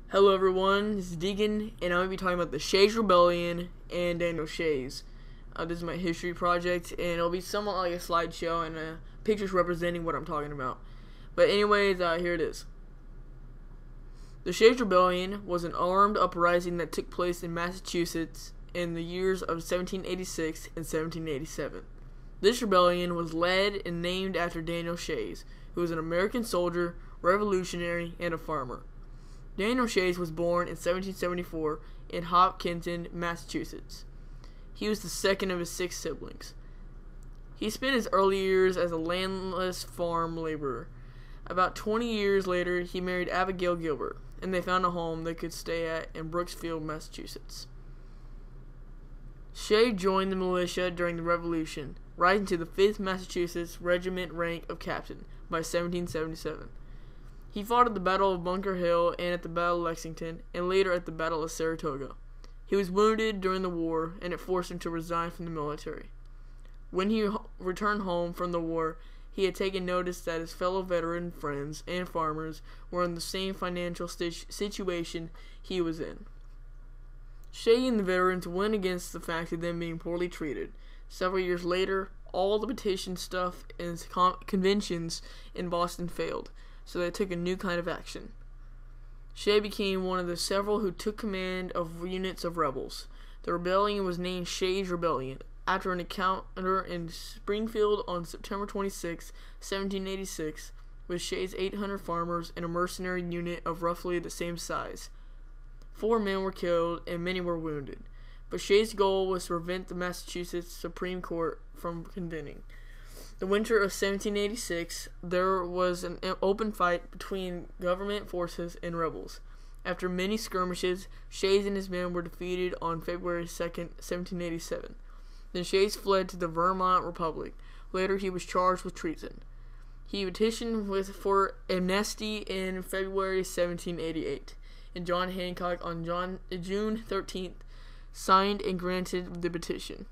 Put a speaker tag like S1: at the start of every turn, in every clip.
S1: Hello everyone, this is Deacon, and I'm going to be talking about the Shays Rebellion and Daniel Shays. This is my history project, and it'll be somewhat like a slideshow and pictures representing what I'm talking about. But anyways, here it is. The Shays Rebellion was an armed uprising that took place in Massachusetts in the years of 1786 and 1787. This rebellion was led and named after Daniel Shays, who was an American soldier, revolutionary, and a farmer. Daniel Shays was born in 1774 in Hopkinton, Massachusetts. He was the second of his 6 siblings. He spent his early years as a landless farm laborer. About 20 years later, he married Abigail Gilbert, and they found a home they could stay at in Brooksfield, Massachusetts. Shay joined the militia during the Revolution, rising to the 5th Massachusetts Regiment rank of captain by 1777. He fought at the Battle of Bunker Hill and at the Battle of Lexington, and later at the Battle of Saratoga. He was wounded during the war, and it forced him to resign from the military. When he returned home from the war, he had taken notice that his fellow veteran friends and farmers were in the same financial situation he was in. Shay and the veterans went against the fact of them being poorly treated. Several years later, all the petition stuff and conventions in Boston failed, so they took a new kind of action. Shay became one of the several who took command of units of rebels. The rebellion was named Shays Rebellion, after an encounter in Springfield on September 26, 1786, with Shay's 800 farmers and a mercenary unit of roughly the same size. 4 men were killed and many were wounded, but Shay's goal was to prevent the Massachusetts Supreme Court from convening. The winter of 1786, there was an open fight between government forces and rebels. After many skirmishes, Shays and his men were defeated on February 2, 1787. Then Shays fled to the Vermont Republic. Later, he was charged with treason. He petitioned for amnesty in February 1788, and John Hancock on June 13th signed and granted the petition.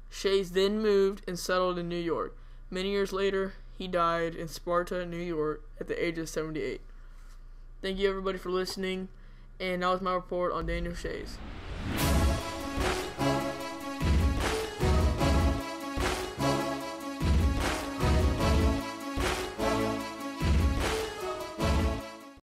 S1: Shays then moved and settled in New York. Many years later, he died in Sparta, New York, at the age of 78. Thank you everybody for listening, and that was my report on Daniel Shays.